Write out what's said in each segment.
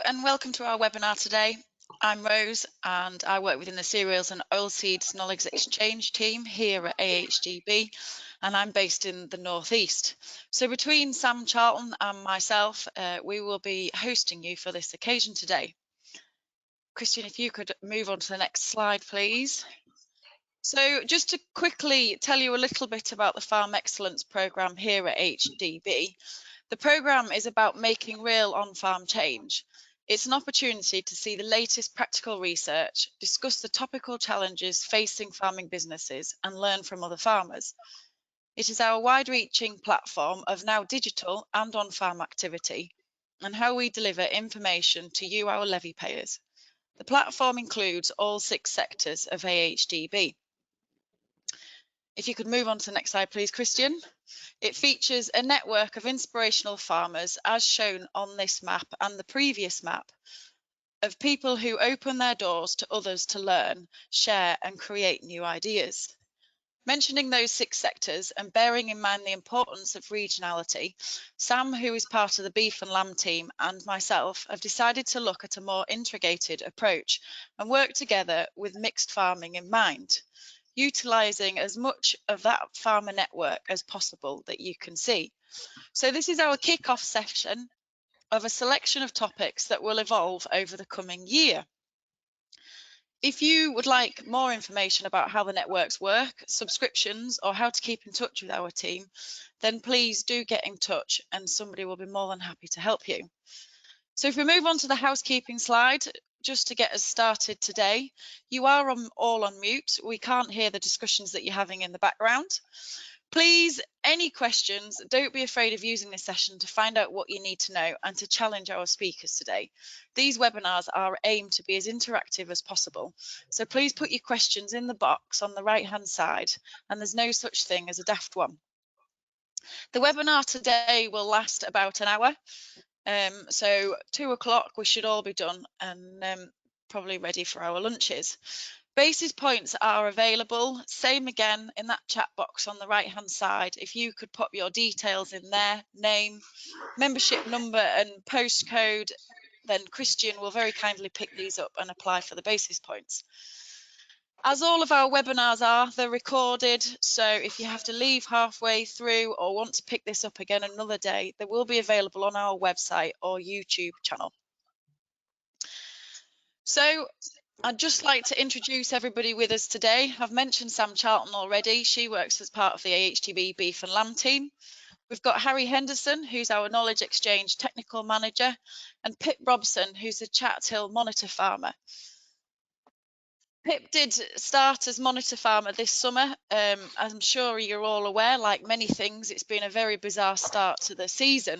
and welcome to our webinar today. I'm Rose and I work within the Cereals and Oilseeds Knowledge Exchange team here at AHDB, and I'm based in the Northeast. So between Sam Charlton and myself, we will be hosting you for this occasion today. Christian, if you could move on to the next slide, please. So just to quickly tell you a little bit about the Farm Excellence Programme here at AHDB. The programme is about making real on-farm change. It's an opportunity to see the latest practical research, discuss the topical challenges facing farming businesses, and learn from other farmers. It is our wide-reaching platform of now digital and on-farm activity, and how we deliver information to you, our levy payers. The platform includes all 6 sectors of AHDB. If you could move on to the next slide, please, Christian. It features a network of inspirational farmers, as shown on this map and the previous map, of people who open their doors to others to learn, share, and create new ideas. Mentioning those 6 sectors and bearing in mind the importance of regionality, Sam, who is part of the beef and lamb team, and myself have decided to look at a more integrated approach and work together with mixed farming in mind, utilising as much of that farmer network as possible that you can see. So this is our kick-off session of a selection of topics that will evolve over the coming year. If you would like more information about how the networks work, subscriptions, or how to keep in touch with our team, then please do get in touch and somebody will be more than happy to help you. So if we move on to the housekeeping slide, just to get us started today, you are all on mute. We can't hear the discussions that you're having in the background. Please, any questions, don't be afraid of using this session to find out what you need to know and to challenge our speakers today. These webinars are aimed to be as interactive as possible. So please put your questions in the box on the right-hand side, and there's no such thing as a daft one. The webinar today will last about an hour. So 2 o'clock we should all be done and probably ready for our lunches. Basis points are available, same again in that chat box on the right hand side. If you could pop your details in there, name, membership number and postcode, then Christian will very kindly pick these up and apply for the basis points. As all of our webinars are, they're recorded, so if you have to leave halfway through or want to pick this up again another day, they will be available on our website or YouTube channel. So I'd just like to introduce everybody with us today. I've mentioned Sam Charlton already. She works as part of the AHDB Beef and Lamb team. We've got Harry Henderson, who's our Knowledge Exchange Technical Manager, and Pip Robson, who's a Chathill Monitor Farmer. Pip did start as monitor farmer this summer. I'm sure you're all aware, like many things, it's been a very bizarre start to the season.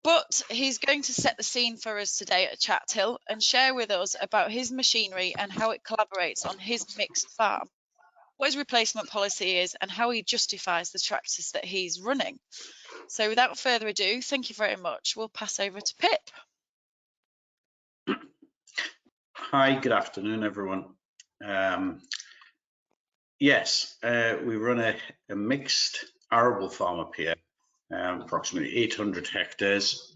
But he's going to set the scene for us today at Chathill and share with us about his machinery and how it collaborates on his mixed farm, what his replacement policy is, and how he justifies the tractors that he's running. So without further ado, thank you very much. We'll pass over to Pip. Hi, good afternoon, everyone. Yes, we run a mixed arable farm up here, approximately 800 hectares,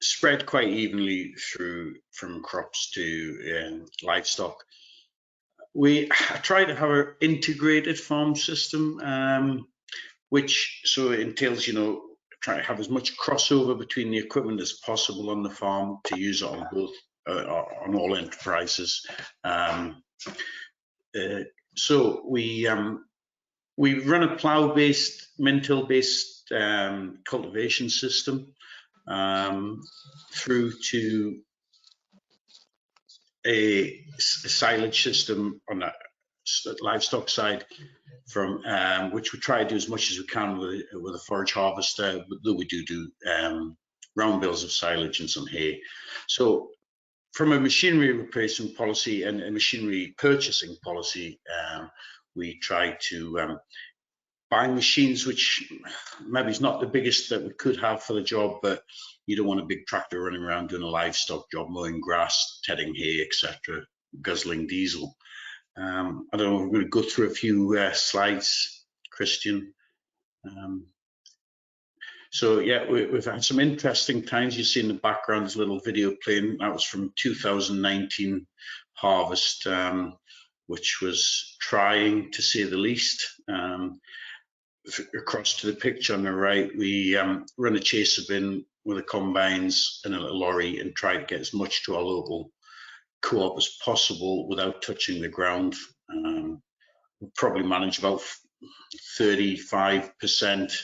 spread quite evenly through from crops to livestock. We try to have an integrated farm system, which so it entails, try to have as much crossover between the equipment as possible on the farm to use it on both. On all enterprises. So we run a plough-based, Mintill-based cultivation system through to a silage system on the livestock side, from which we try to do as much as we can with a forage harvester, though we do round bales of silage and some hay. So from a machinery replacement policy and a machinery purchasing policy, we try to buy machines which maybe is not the biggest that we could have for the job, but you don't want a big tractor running around doing a livestock job, mowing grass, tedding hay, etc., guzzling diesel. I don't know, we're going to go through a few slides, Christian. So yeah, we've had some interesting times. You see in the background there's a little video playing. That was from 2019 harvest, which was trying, to say the least. Across to the picture on the right, we run a chaser bin with the combines and a lorry and try to get as much to our local co-op as possible without touching the ground. We probably manage about 35%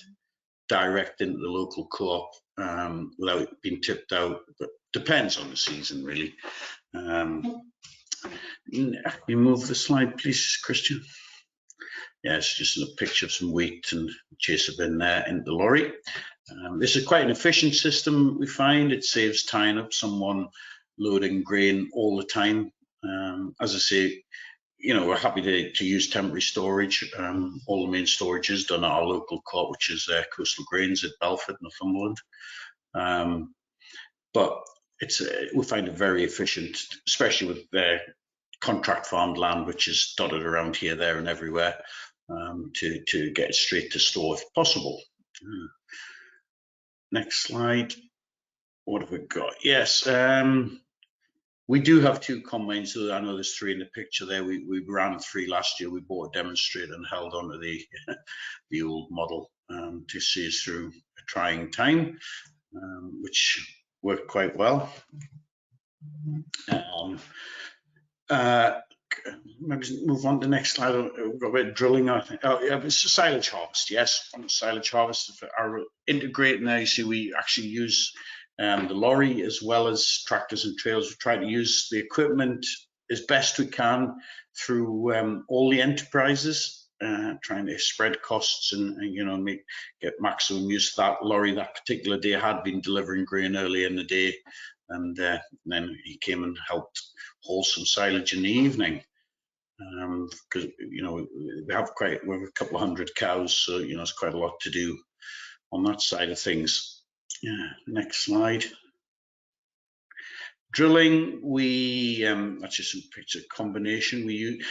direct into the local co-op without it being tipped out, but depends on the season really. You move the slide please, Christian. Yeah, it's just a picture of some wheat and chaser bin there into the lorry. This is quite an efficient system, we find. It saves tying up someone loading grain all the time. As I say, we're happy to use temporary storage. All the main storage is done at our local co-op, which is Coastal Grains at Belford, Northumberland. But we find it very efficient, especially with their contract farmed land, which is dotted around here, there, and everywhere, to get it straight to store if possible. Next slide. What have we got? Yes, we do have 2 combines. So I know there's 3 in the picture there. We ran 3 last year. We bought a demonstrator and held on to the old model to see us through a trying time, which worked quite well. Maybe move on to the next slide. We've got a bit of drilling, I think. Oh, yeah, it's a silage harvest. Yes, silage harvest. For our integrating there, you see we actually use the lorry as well as tractors and trailers. We try to use the equipment as best we can through all the enterprises, trying to spread costs and get maximum use of that lorry. That particular day had been delivering grain early in the day, and then he came and helped haul some silage in the evening, because we have a couple of hundred cows, so it's quite a lot to do on that side of things. Yeah, next slide. Drilling, that's just a picture combination. We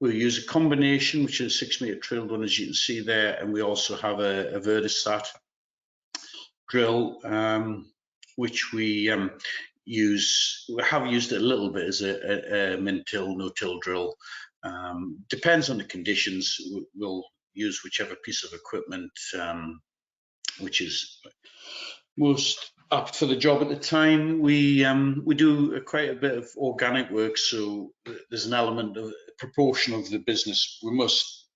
use a combination, which is a 6-meter drill gun, as you can see there, and we also have a Verdistat drill, which we have used it a little bit as a min-till, no-till drill. Depends on the conditions. We'll use whichever piece of equipment which is most apt for the job at the time. We do quite a bit of organic work, so there's an element of proportion of the business. We must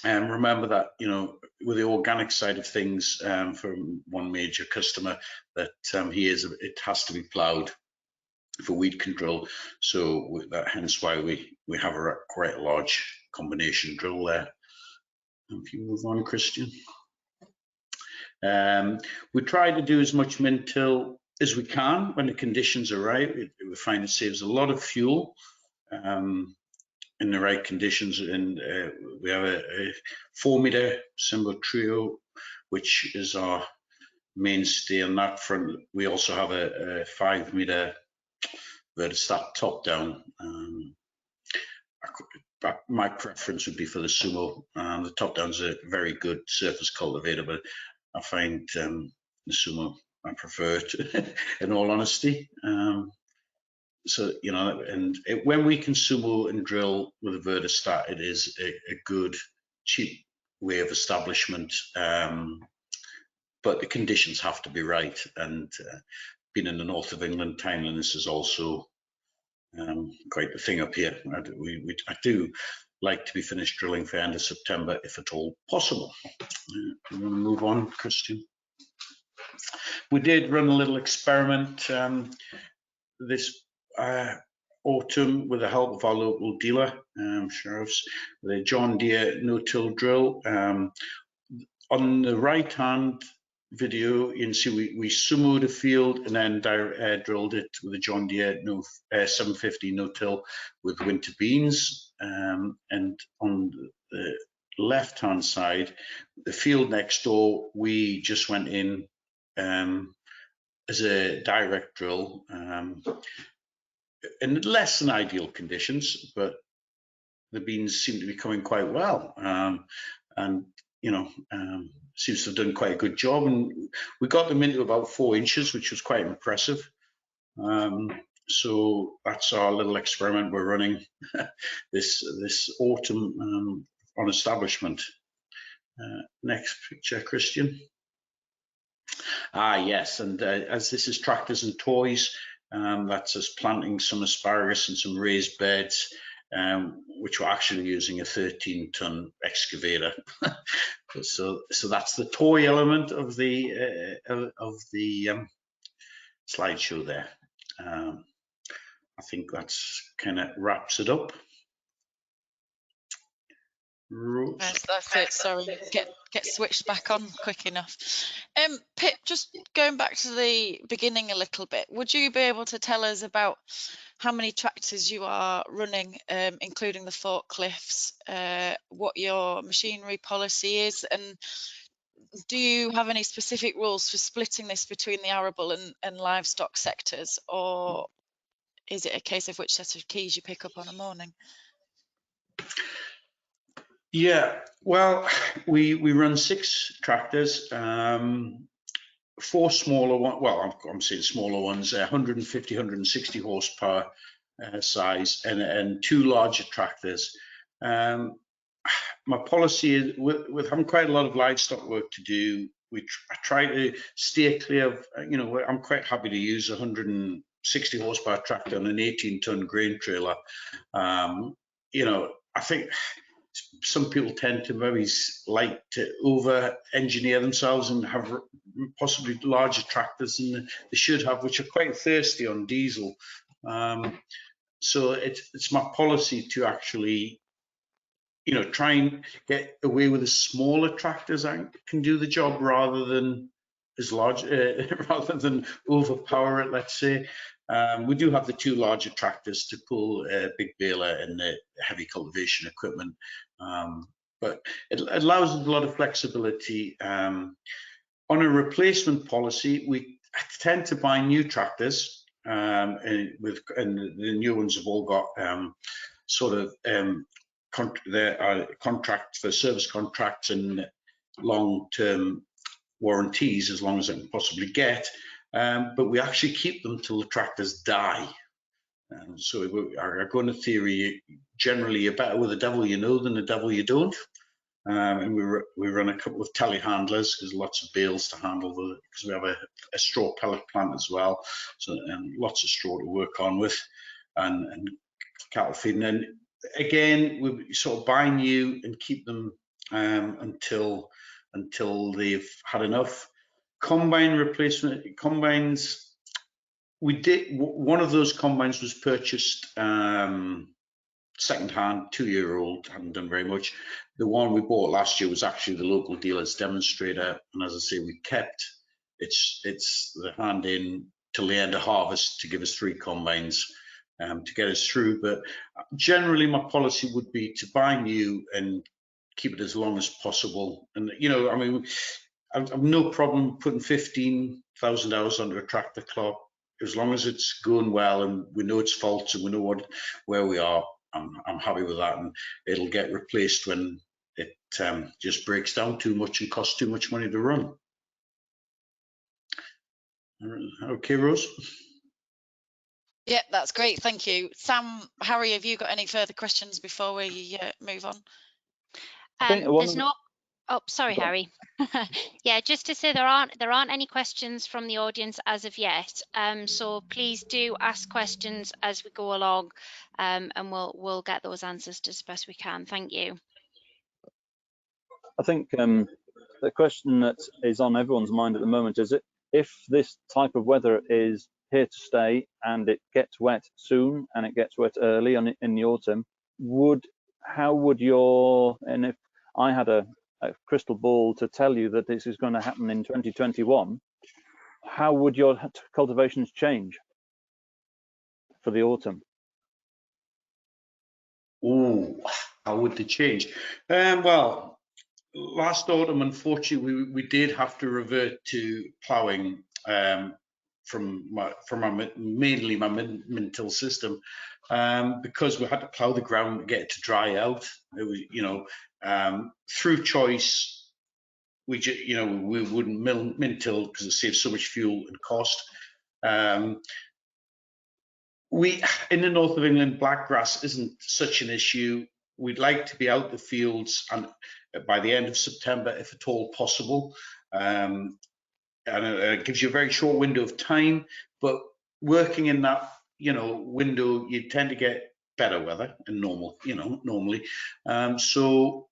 remember that with the organic side of things, from one major customer, that it has to be ploughed for weed control. So hence why we have quite a large combination drill there. If you move on, Christian. We try to do as much min-till as we can when the conditions are right. We find it saves a lot of fuel in the right conditions, and we have a 4-meter Simbo Trio, which is our mainstay on that front. We also have a 5-meter Verdistat top down. My preference would be for the Sumo. The top down's a very good surface cultivator, but I find the Sumo, I prefer it in all honesty. So when we can Sumo and drill with a Verdistat, it is a good, cheap way of establishment, but the conditions have to be right. And being in the north of England, timeliness is also quite the thing up here. I do like to be finished drilling for end of September, if at all possible. I'm going to move on, Christian. We did run a little experiment this autumn with the help of our local dealer, Sheriff's, with a John Deere no-till drill. On the right-hand video, you can see we sumoed a field and then drilled it with a John Deere 750 no-till with winter beans. And on the left-hand side, the field next door, we just went in as a direct drill in less than ideal conditions, but the beans seem to be coming quite well. And seems to have done quite a good job, and we got them into about 4 inches, which was quite impressive. So that's our little experiment we're running this autumn on establishment. Next picture, Christian. Yes, and as this is tractors and toys, that's us planting some asparagus and some raised beds, which we're actually using a 13-ton excavator. so that's the toy element of the slideshow there. I think that's kind of wraps it up. Rose. Yes, that's it. Sorry, get switched back on quick enough. Pip, just going back to the beginning a little bit, would you be able to tell us about how many tractors you are running, including the forklifts, what your machinery policy is, and do you have any specific rules for splitting this between the arable and livestock sectors, or is it a case of which set of keys you pick up on a morning? Yeah, well, we run 6 tractors, 4 smaller ones. Well, I'm saying smaller ones, 150, 160 horsepower size, and 2 larger tractors. My policy is with having quite a lot of livestock work to do. I try to steer clear of. I'm quite happy to use a 160 horsepower tractor and an 18-ton grain trailer. I think some people tend to maybe like to over-engineer themselves and have possibly larger tractors than they should have, which are quite thirsty on diesel. So it's my policy to actually, try and get away with as smaller tractors that can do the job rather than as large, rather than overpower it, let's say. We do have the 2 larger tractors to pull a big baler and the heavy cultivation equipment, but it allows us a lot of flexibility. On a replacement policy, we tend to buy new tractors, and the new ones have all got contract for service contracts and long-term warranties as long as I can possibly get, but we actually keep them till the tractors die. So I go in a theory, generally you're better with the devil you know than the devil you don't. And we run a couple of telehandlers because lots of bales to handle, because we have a straw pellet plant as well, so lots of straw to work on with, and cattle feeding. And again, we sort of buy new and keep them until they've had enough. Combine replacement combines. We did, one of those combines was purchased second-hand, 2-year-old, hadn't done very much. The one we bought last year was actually the local dealer's demonstrator, and as I say, we kept it's the hand in till the end of harvest to give us 3 combines to get us through. But generally, my policy would be to buy new and keep it as long as possible. And I mean, I've no problem putting 15,000 hours under a tractor clock as long as it's going well and we know its faults and we know where we are. I'm happy with that, and it'll get replaced when it just breaks down too much and costs too much money to run. Okay, Rose? Yeah, that's great. Thank you. Sam, Harry, have you got any further questions before we move on? There's no. Oh, sorry, Harry. Yeah, just to say there aren't any questions from the audience as of yet. So please do ask questions as we go along, and we'll get those answers as best we can. Thank you. I think the question that is on everyone's mind at the moment is, if this type of weather is here to stay and it gets wet soon and it gets wet early in the autumn, and if I had a crystal ball to tell you that this is going to happen in 2021, how would your cultivations change for the autumn? Oh, how would they change? Well, last autumn, unfortunately, we did have to revert to ploughing mainly my min-till system, because we had to plough the ground to get it to dry out. It was, through choice, we wouldn't min-till because it saves so much fuel and cost. In the north of England, blackgrass isn't such an issue. We'd like to be out the fields and by the end of September, if at all possible. And it gives you a very short window of time, but working in that window, you tend to get better weather than normally. So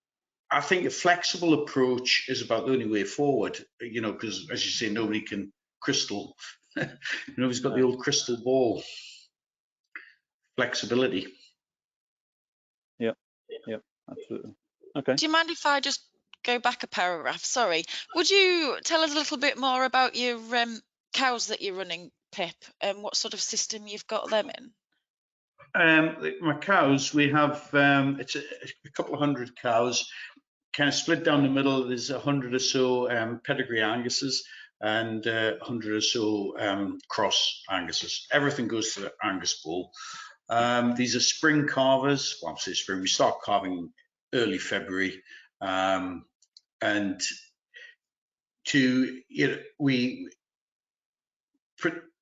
I think a flexible approach is about the only way forward, because as you say, nobody can crystal, nobody's got the old crystal ball. Flexibility. Yep, absolutely. Okay. Do you mind if I just go back a paragraph? Sorry. Would you tell us a little bit more about your cows that you're running, Pip, and what sort of system you've got them in? My cows, we have it's a couple of hundred cows, kind of split down the middle. There's 100 or so pedigree Anguses and 100 or so cross Anguses. Everything goes to the Angus bull. These are spring calvers. Well, I say spring. We start calving early February, and we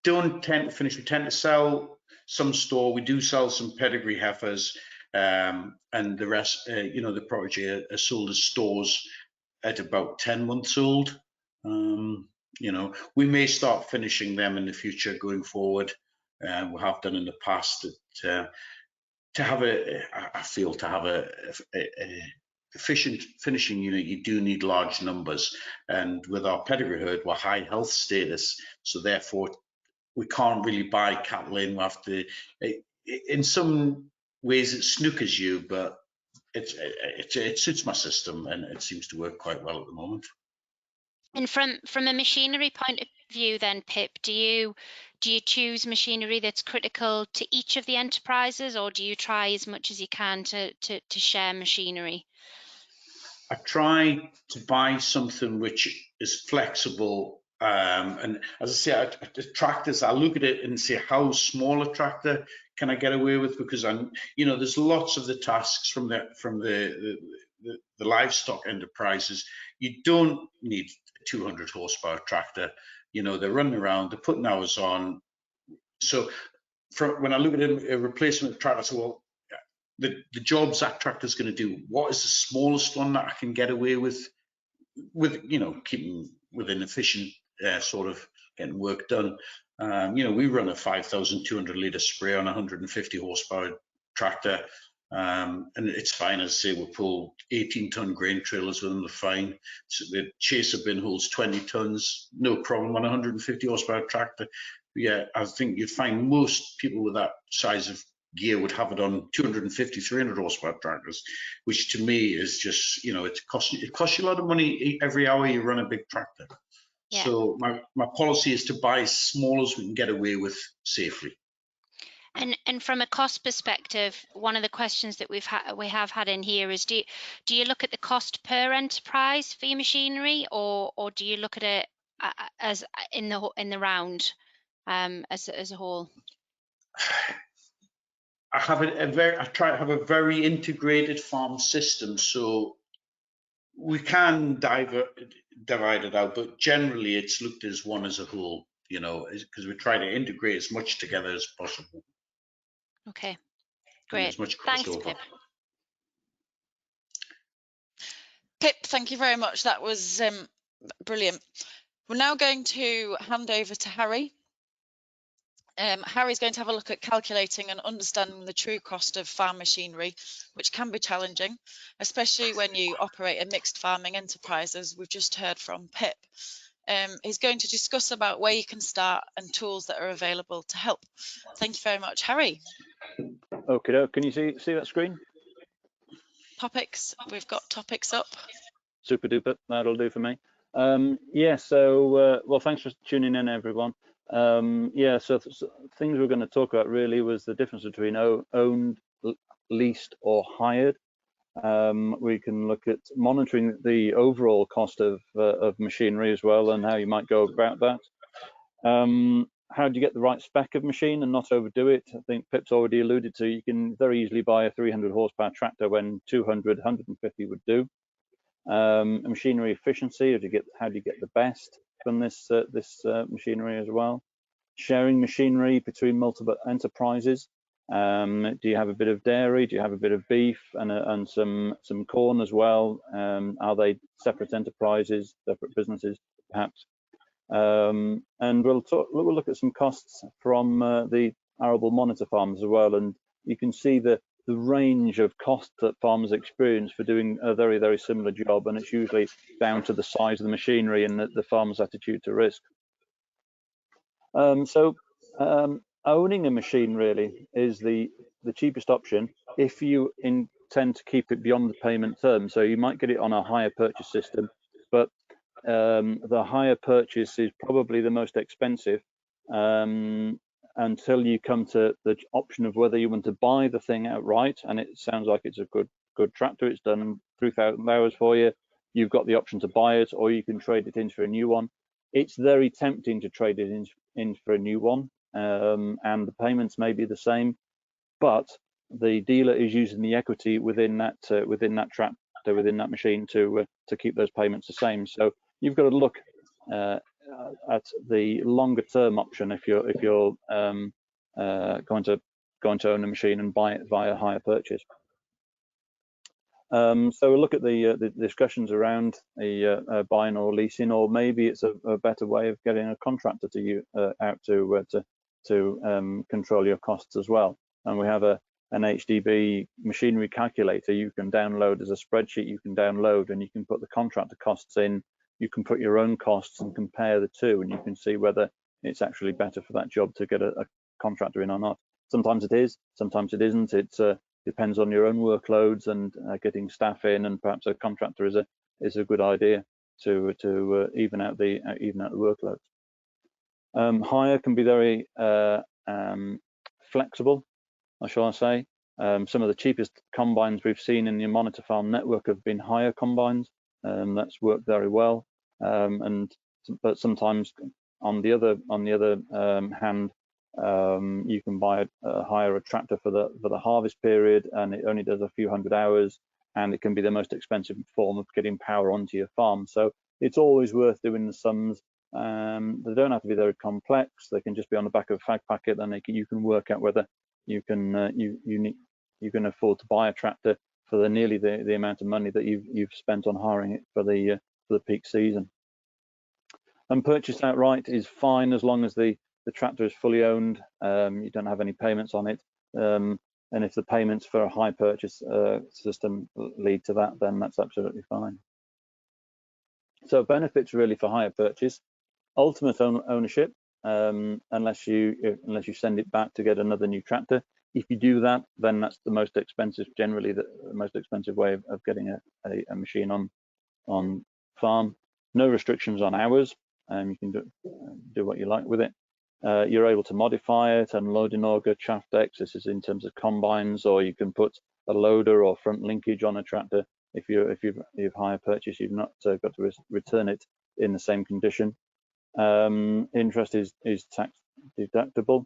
don't tend to finish. We tend to sell some store. We do sell some pedigree heifers, and the rest, the progeny are sold as stores at about 10 months old. We may start finishing them in the future going forward. We have done in the past. To have a efficient finishing unit, you do need large numbers, and with our pedigree herd, we're high health status, so therefore we can't really buy cattle in. We have to, in some ways, it snookers you, but it suits my system, and it seems to work quite well at the moment. And from a machinery point of view, then, Pip, do you choose machinery that's critical to each of the enterprises, or do you try as much as you can to share machinery? I try to buy something which is flexible, and as I say, the tractors, I look at it and say, how small a tractor can I get away with? Because there's lots of the tasks from the livestock enterprises. You don't need a 200 horsepower tractor. They're running around, they're putting hours on. So when I look at a replacement tractor, I say, well, the jobs that tractor is going to do, what is the smallest one that I can get away with keeping within efficient sort of getting work done. We run a 5,200 litre spray on a 150 horsepower tractor, and it's fine. As I say, we pull 18-ton grain trailers with them, they're fine. So the chaser bin holds 20 tons, no problem on a 150 horsepower tractor. Yeah, I think you'd find most people with that size of gear would have it on 250, 300 horsepower tractors, which to me is just, it costs you a lot of money every hour you run a big tractor. Yeah. So my policy is to buy as small as we can get away with safely. And from a cost perspective, one of the questions that we have had in here is, do you look at the cost per enterprise for your machinery, or do you look at it as in the round as a whole? I try to have a very integrated farm system, so we can divide it out, but generally it's looked as one as a whole, because we try to integrate as much together as possible. Okay, great. As much Thanks, Pip. Pip, thank you very much. That was brilliant. We're now going to hand over to Harry. Harry's going to have a look at calculating and understanding the true cost of farm machinery, which can be challenging, especially when you operate a mixed farming enterprise, as we've just heard from Pip. He's going to discuss about where you can start and tools that are available to help. Thank you very much, Harry. Okay, can you see that screen? Topics, we've got topics up. Super duper, that'll do for me. Well, thanks for tuning in, everyone. So things we're going to talk about really was the difference between owned, leased, or hired. We can look at monitoring the overall cost of machinery as well, and how you might go about that. How do you get the right spec of machine and not overdo it? I think Pip's already alluded to, you can very easily buy a 300 horsepower tractor when 200, 150 would do. Machinery efficiency, how do you get the best from this machinery as well? Sharing machinery between multiple enterprises. Do you have a bit of dairy? Do you have a bit of beef and some corn as well? Are they separate enterprises, separate businesses, perhaps? And we'll look at some costs from the arable monitor farms as well, and you can see the range of costs that farmers experience for doing a very, very similar job, and it's usually down to the size of the machinery and the farmer's attitude to risk. Owning a machine really is the cheapest option if you intend to keep it beyond the payment term. So you might get it on a hire purchase system, but the hire purchase is probably the most expensive until you come to the option of whether you want to buy the thing outright. And it sounds like it's a good tractor. It's done 3,000 hours for you. You've got the option to buy it, or you can trade it in for a new one. It's very tempting to trade it in for a new one, and the payments may be the same, but the dealer is using the equity within that tractor, within that machine, to keep those payments the same. So you've got to look at the longer term option if you're going to own a machine and buy it via hire purchase. So we'll look at the discussions around the buying or leasing, or maybe it's a better way of getting a contractor to you out to control your costs as well. And we have an Hdb Machinery Calculator you can download as a spreadsheet. You can download and you can put the contractor costs in. You can put your own costs and compare the two, and you can see whether it's actually better for that job to get a contractor in or not. Sometimes it is, sometimes it isn't. It depends on your own workloads and getting staff in, and perhaps a contractor is a good idea to even out the workloads. Hire can be very flexible, shall I say. Some of the cheapest combines we've seen in the monitor farm network have been hire combines. That's worked very well, but sometimes on the other hand, you can hire a tractor for the harvest period, and it only does a few hundred hours, and it can be the most expensive form of getting power onto your farm. So it's always worth doing the sums. They don't have to be very complex. They can just be on the back of a fag packet, and you can work out whether you can afford to buy a tractor for nearly the amount of money that you've spent on hiring it for the peak season. And purchase outright is fine as long as the tractor is fully owned. You don't have any payments on it, and if the payments for a hire purchase system lead to that, then that's absolutely fine. So benefits really for hire purchase: ultimate ownership, unless you send it back to get another new tractor. If you do that, then that's the most expensive, generally the most expensive way of getting a machine on farm. No restrictions on hours. You can do what you like with it. You're able to modify it, unloading auger, chaff decks. This is in terms of combines, or you can put a loader or front linkage on a tractor. If you've hire purchase, you've not got to return it in the same condition. Interest is tax deductible,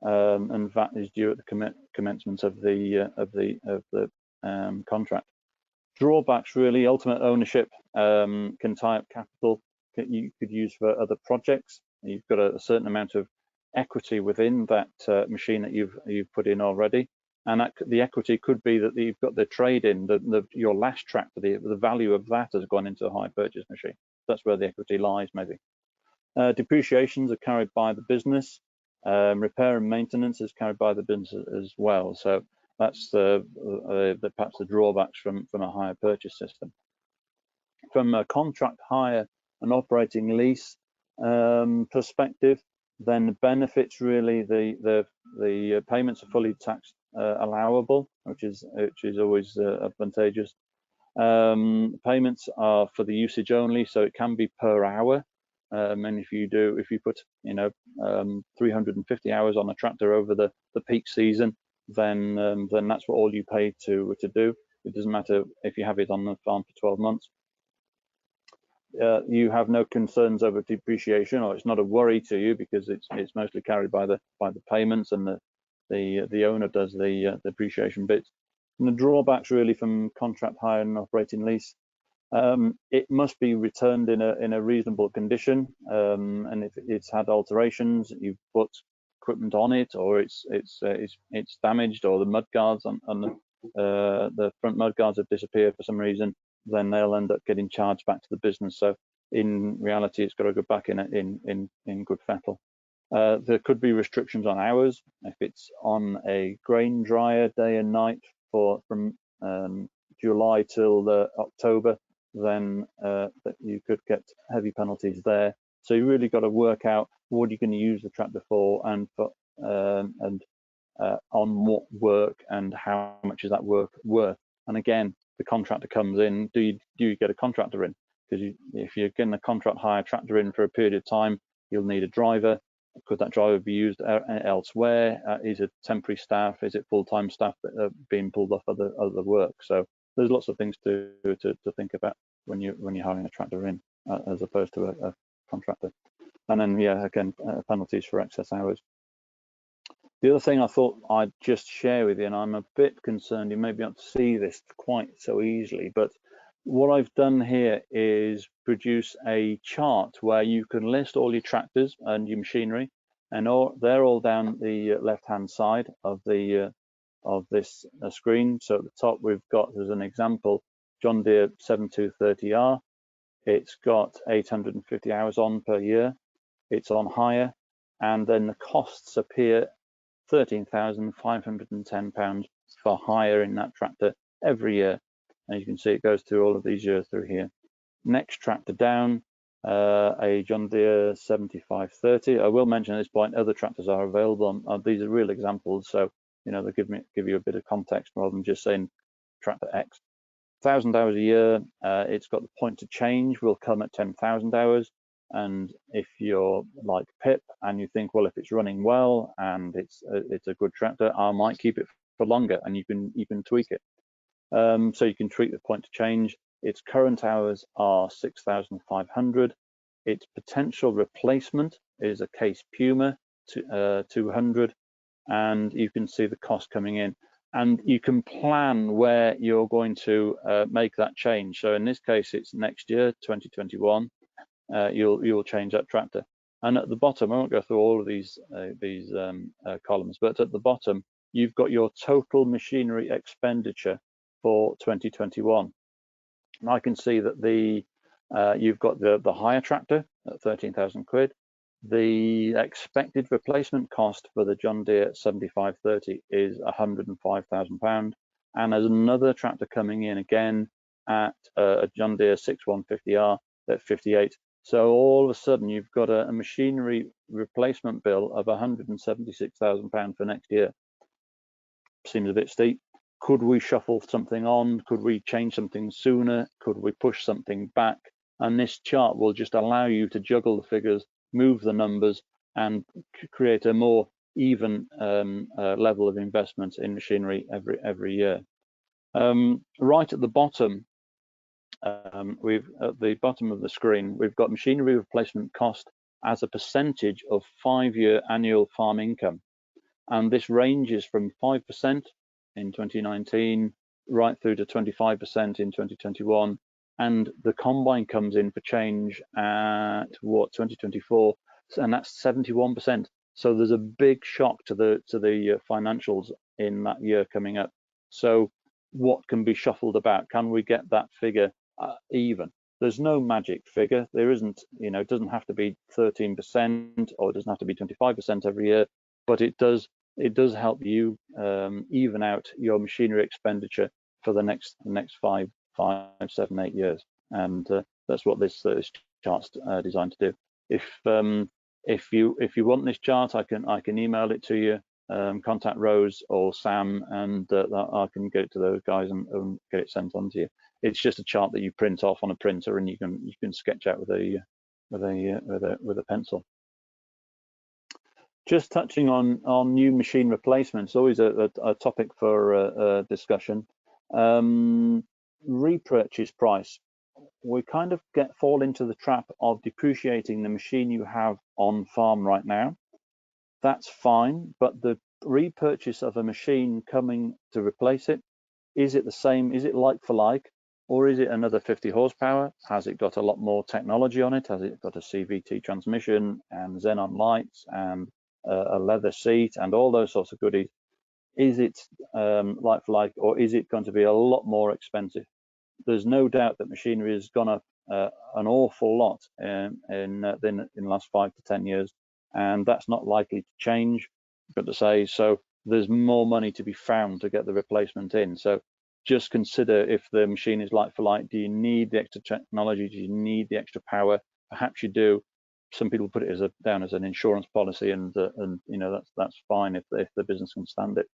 and VAT is due at the commencement of the contract. Drawbacks really: ultimate ownership can tie up capital that you could use for other projects. You've got a certain amount of equity within that machine that you've put in already, and the equity could be that you've got the trade in your last tractor. The value of that has gone into a hire purchase machine. That's where the equity lies, maybe. Depreciations are carried by the business. Repair and maintenance is carried by the business as well. So that's perhaps the drawbacks from a hire purchase system. From a contract hire and operating lease perspective, then the benefits really, the payments are fully tax allowable, which is always advantageous. Payments are for the usage only, so it can be per hour. And if you put 350 hours on a tractor over the peak season, then that's what all you pay to do. It doesn't matter if you have it on the farm for 12 months. You have no concerns over depreciation, or it's not a worry to you, because it's mostly carried by the payments, and the owner does the depreciation bits. And the drawbacks really from contract hire and operating lease: It must be returned in a reasonable condition, and if it's had alterations, you put equipment on it, or it's damaged, or the mud guards on the front mud guards have disappeared for some reason, then they'll end up getting charged back to the business. So in reality, it's got to go back in good fettle. There could be restrictions on hours. If it's on a grain dryer day and night from July till October, then that you could get heavy penalties there. So you really got to work out what you're going to use the tractor for, and on what work, and how much is that work worth. And again, the contractor comes in. Do you get a contractor in? Because if you're getting a contract hire tractor in for a period of time, you'll need a driver. Could that driver be used elsewhere? Is it temporary staff? Is it full-time staff that are being pulled off other work? So there's lots of things to think about when you're hiring a tractor in, as opposed to a contractor. And then, yeah, again, penalties for excess hours. The other thing I thought I'd just share with you, and I'm a bit concerned you may be able to see this quite so easily, but what I've done here is produce a chart where you can list all your tractors and your machinery, and they're all down the left-hand side of this screen. So at the top, we've got, as an example, John Deere 7230R. It's got 850 hours on per year. It's on hire, and then the costs appear £13,510 for hire in that tractor every year. And you can see it goes through all of these years through here. Next tractor down, a John Deere 7530. I will mention at this point, other tractors are available. These are real examples, so they give you a bit of context rather than just saying tractor X. 1,000 hours a year. It's got the point to change will come at 10,000 hours. And if you're like Pip and you think, well, if it's running well and it's a good tractor, I might keep it for longer, and you can tweak it. So you can tweak the point to change. Its current hours are 6,500. Its potential replacement is a Case Puma 200, and you can see the cost coming in. And you can plan where you're going to make that change. So in this case, it's next year, 2021. You'll change that tractor. And at the bottom, I won't go through all of these columns, but at the bottom, you've got your total machinery expenditure for 2021. And I can see that you've got the hire tractor at 13,000 quid. The expected replacement cost for the John Deere 7530 is £105,000, and there's another tractor coming in again at a John Deere 6150R at 58. So all of a sudden, you've got a machinery replacement bill of £176,000 for next year. Seems a bit steep. Could we shuffle something on? Could we change something sooner? Could we push something back? And this chart will just allow you to juggle the figures, move the numbers, and create a more even level of investment in machinery every year. Right at the bottom, at the bottom of the screen, we've got machinery replacement cost as a percentage of 5-year annual farm income. And this ranges from 5% in 2019 right through to 25% in 2021. And the combine comes in for change at 2024, and that's 71%. So there's a big shock to the financials in that year coming up. So what can be shuffled about? Can we get that figure even? There's no magic figure. There isn't, it doesn't have to be 13% or it doesn't have to be 25% every year, but it does help you even out your machinery expenditure for the next 5, 7, 8 years. And that's what this chart's designed to do. If you want this chart, I can email it to you. Contact Rose or Sam, and I can get it to those guys and get it sent on to you. It's just a chart that you print off on a printer, and you can sketch out with a pencil. Just touching on new machine replacements, always a topic for discussion. Repurchase price. We kind of fall into the trap of depreciating the machine you have on farm right now. That's fine, but the repurchase of a machine coming to replace it, is it the same? Is it like for like, Or is it another 50 horsepower? Has it got a lot more technology on it? Has it got a CVT transmission and xenon lights and a leather seat and all those sorts of goodies? Is it like for like, or is it going to be a lot more expensive? There's no doubt that machinery has gone up an awful lot in the last 5 to 10 years, and that's not likely to change. But to say, so there's more money to be found to get the replacement in. So just consider, if the machine is like for like, do you need the extra technology? Do you need the extra power? Perhaps you do. Some people put it down as an insurance policy, and you know, that's fine if the business can stand it.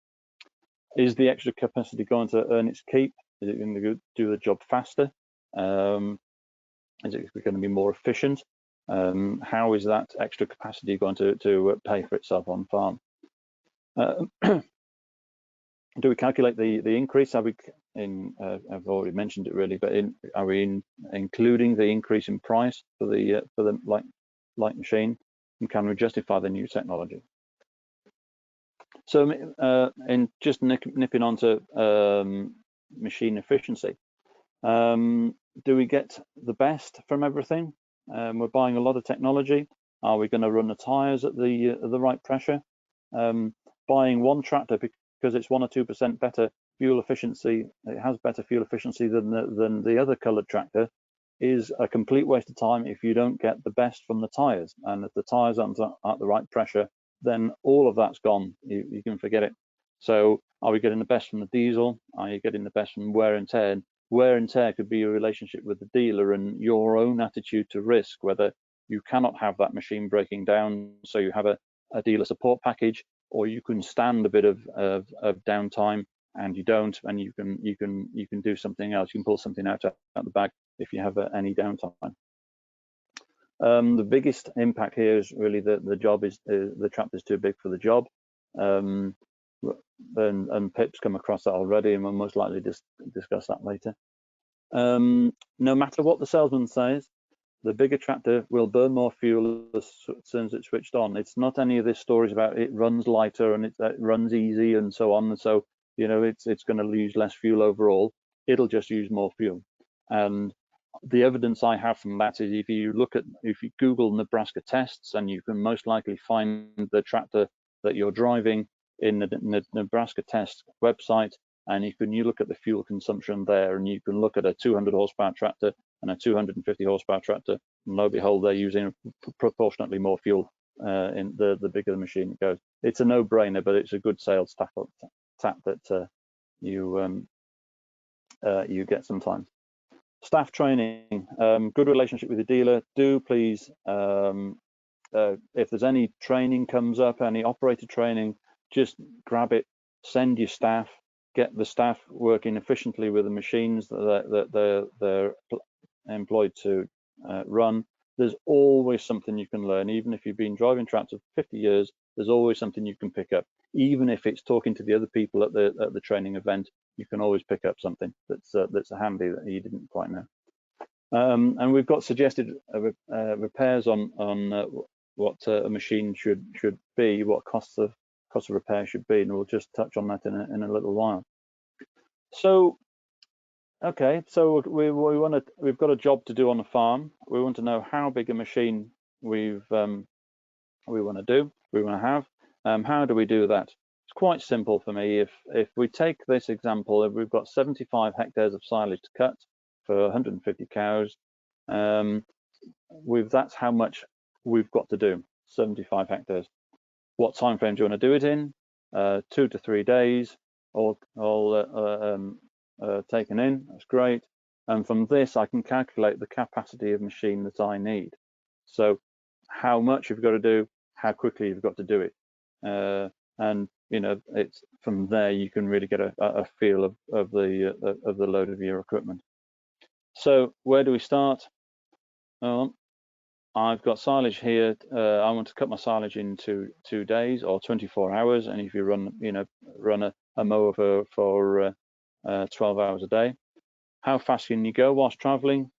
Is the extra capacity going to earn its keep? Is it going to do the job faster? Is it going to be more efficient? How is that extra capacity going to pay for itself on farm? Do we calculate the increase? I've already mentioned it really, but are we including the increase in price for the light machine? And can we justify the new technology? So, in just nipping onto machine efficiency, do we get the best from everything? We're buying a lot of technology. Are we going to run the tires at the right pressure? Buying one tractor because it's 1 or 2% better fuel efficiency, it has better fuel efficiency than the other coloured tractor, is a complete waste of time if you don't get the best from the tires. And if the tires aren't at the right pressure, then all of that's gone. You can forget it. So are we getting the best from the diesel? Are you getting the best from wear and tear? And wear and tear could be a relationship with the dealer and your own attitude to risk, whether you cannot have that machine breaking down, so you have a dealer support package, or you can stand a bit of downtime and you don't, and you can do something else. You can pull something out the bag if you have any downtime. The biggest impact here is really the job is the tractor is too big for the job, and Pip's come across that already, and we'll most likely discuss that later. No matter what the salesman says, the bigger tractor will burn more fuel as soon as it's switched on. It's not any of this stories about it runs lighter and it runs easy and so on. And so, you know, it's going to use less fuel overall. It'll just use more fuel. And the evidence I have from that is if you Google Nebraska tests, and you can most likely find the tractor that you're driving in the Nebraska test website, and you look at the fuel consumption there, and you can look at a 200 horsepower tractor and a 250 horsepower tractor, and lo and behold, they're using proportionately more fuel in the bigger the machine goes. It's a no-brainer, but it's a good sales tap that you get sometimes. Staff training, good relationship with the dealer. Do please, if there's any training comes up, any operator training, just grab it, send your staff, get the staff working efficiently with the machines that they're employed to run. There's always something you can learn. Even if you've been driving tractors for 50 years, there's always something you can pick up. Even if it's talking to the other people at the training event, you can always pick up something that's handy that you didn't quite know. And we've got suggested repairs on what a machine should be, what cost of repair should be, and we'll just touch on that in a little while. So, okay, so we've got a job to do on the farm. We want to know how big a machine we want to have. How do we do that? It's quite simple for me. If we take this example, if we've got 75 hectares of silage to cut for 150 cows, that's how much we've got to do, 75 hectares. What time frame do you want to do it in? 2 to 3 days, all taken in. That's great. And from this, I can calculate the capacity of machine that I need. So how much you've got to do, how quickly you've got to do it. And you know, it's from there you can really get a feel of the load of your equipment. So where do we start? I've got silage here. I want to cut my silage into 2 days or 24 hours. And if you run a mower for 12 hours a day, how fast can you go whilst traveling?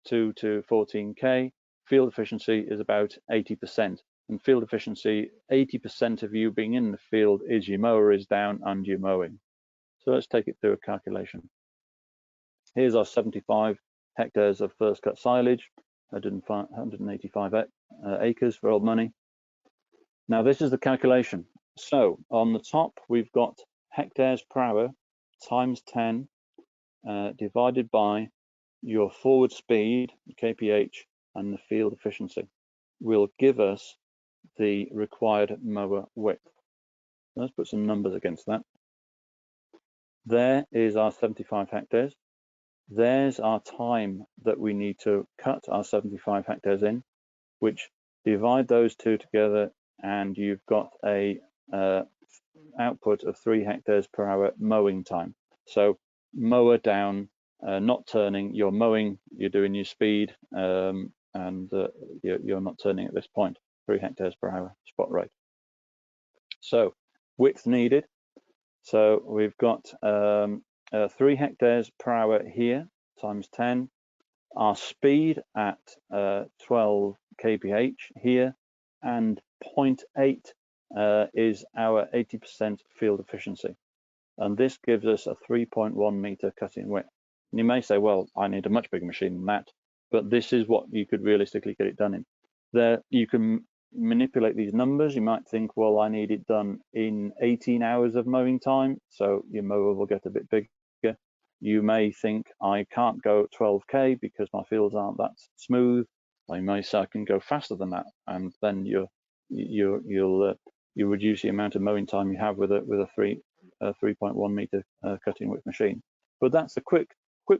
2 to 14k. Field efficiency is about 80%. And field efficiency, 80% of you being in the field is your mower is down and you're mowing. So let's take it through a calculation. Here's our 75 hectares of first cut silage, 185 acres for old money. Now this is the calculation. So on the top, we've got hectares per hour times 10 divided by your forward speed, kph, and the field efficiency will give us the required mower width. Let's put some numbers against that. There is our 75 hectares. There's our time that we need to cut our 75 hectares in, which divide those two together, and you've got a output of 3 hectares per hour mowing time. So mower down, not turning, you're mowing, you're doing your speed, and you're not turning at this point, 3 hectares per hour spot rate. So width needed. So we've got 3 hectares per hour here times 10. Our speed at 12 kph here, and 0.8 is our 80% field efficiency. And this gives us a 3.1 meter cutting width. And you may say, well, I need a much bigger machine than that, but this is what you could realistically get it done in. There, you can manipulate these numbers. You might think, well, I need it done in 18 hours of mowing time, so your mower will get a bit bigger. You may think, I can't go 12k because my fields aren't that smooth. I may say I can go faster than that, and then you'll reduce the amount of mowing time you have with a 3.1 meter cutting width machine. But that's a quick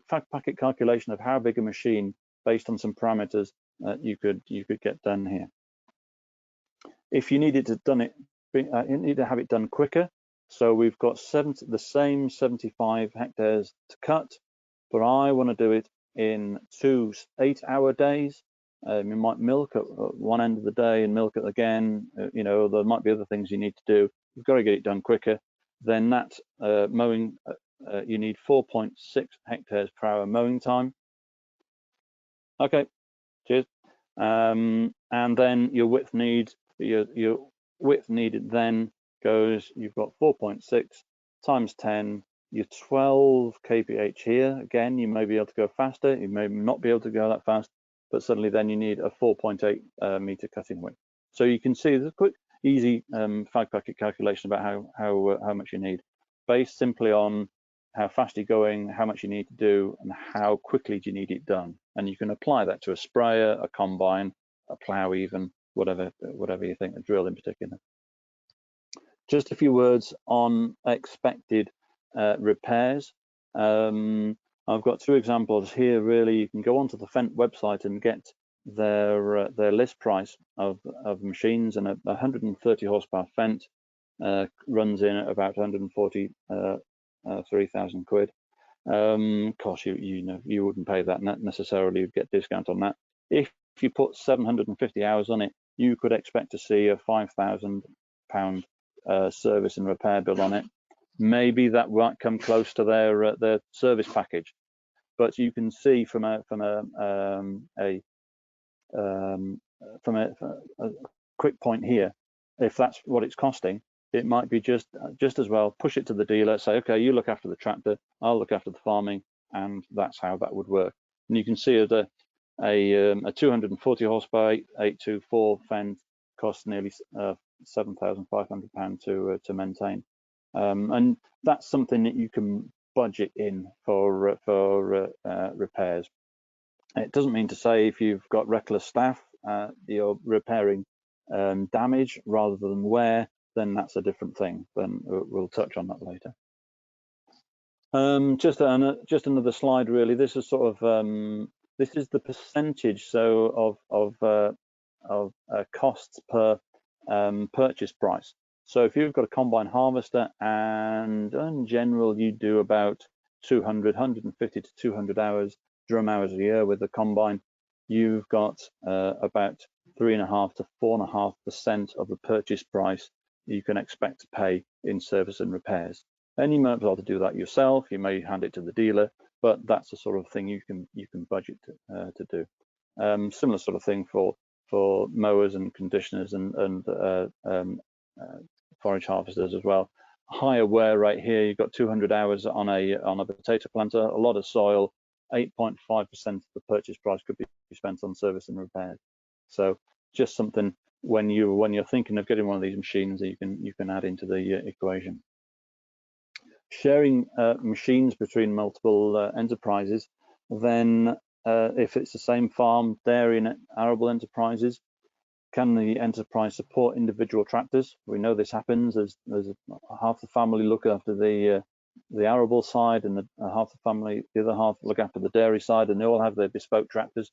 fact packet calculation of how big a machine, based on some parameters, you could get done here. If you needed to you need to have it done quicker. So we've got the same 75 hectares to cut, but I want to do it in 2 8-hour days. You might milk at one end of the day and milk it again. You know, there might be other things you need to do. You've got to get it done quicker. Then that mowing, you need 4.6 hectares per hour mowing time. Okay, cheers. And then your width needs, your width needed then goes, you've got 4.6 times 10, your 12 kph here. Again, you may be able to go faster, you may not be able to go that fast, but suddenly then you need a 4.8 meter cutting width. So you can see the quick, easy fact packet calculation about how much you need, based simply on how fast you're going, how much you need to do, and how quickly do you need it done. And you can apply that to a sprayer, a combine, a plough, even whatever you think, a drill in particular. Just a few words on expected repairs. I've got 2 examples here. Really, you can go onto the Fendt website and get their list price of machines, and a 130 horsepower Fendt runs in at about 143,000 quid. Of course, you know, you wouldn't pay that necessarily, you'd get discount on that. If you put 750 hours on it, you could expect to see a £5,000 service and repair bill on it. Maybe that might come close to their service package, but you can see from a quick point here, if that's what it's costing, it might be just as well push it to the dealer, say, okay, you look after the tractor, I'll look after the farming, and that's how that would work. And you can see that a 240 horsepower 824 Fendt costs nearly £7,500 to maintain, and that's something that you can budget in for repairs. It doesn't mean to say if you've got reckless staff, you're repairing damage rather than wear, then that's a different thing. Then we'll touch on that later. Just another slide, really. This is sort of this is the percentage of costs per purchase price. So if you've got a combine harvester, and in general you do about 150 to 200 hours, drum hours a year with the combine, you've got about 3.5 to 4.5% of the purchase price you can expect to pay in service and repairs. And you might be able to do that yourself. You may hand it to the dealer, but that's the sort of thing you can budget to do. Similar sort of thing for mowers and conditioners and forage harvesters as well. Higher wear rate here. You've got 200 hours on a potato planter, a lot of soil, 8.5% of the purchase price could be spent on service and repairs. So just something when you're thinking of getting one of these machines that you can add into the equation. Sharing machines between multiple enterprises, then if it's the same farm, dairy and arable enterprises, can the enterprise support individual tractors? We know this happens. There's half the family look after the arable side, and half the family, the other half, look after the dairy side, and they all have their bespoke tractors.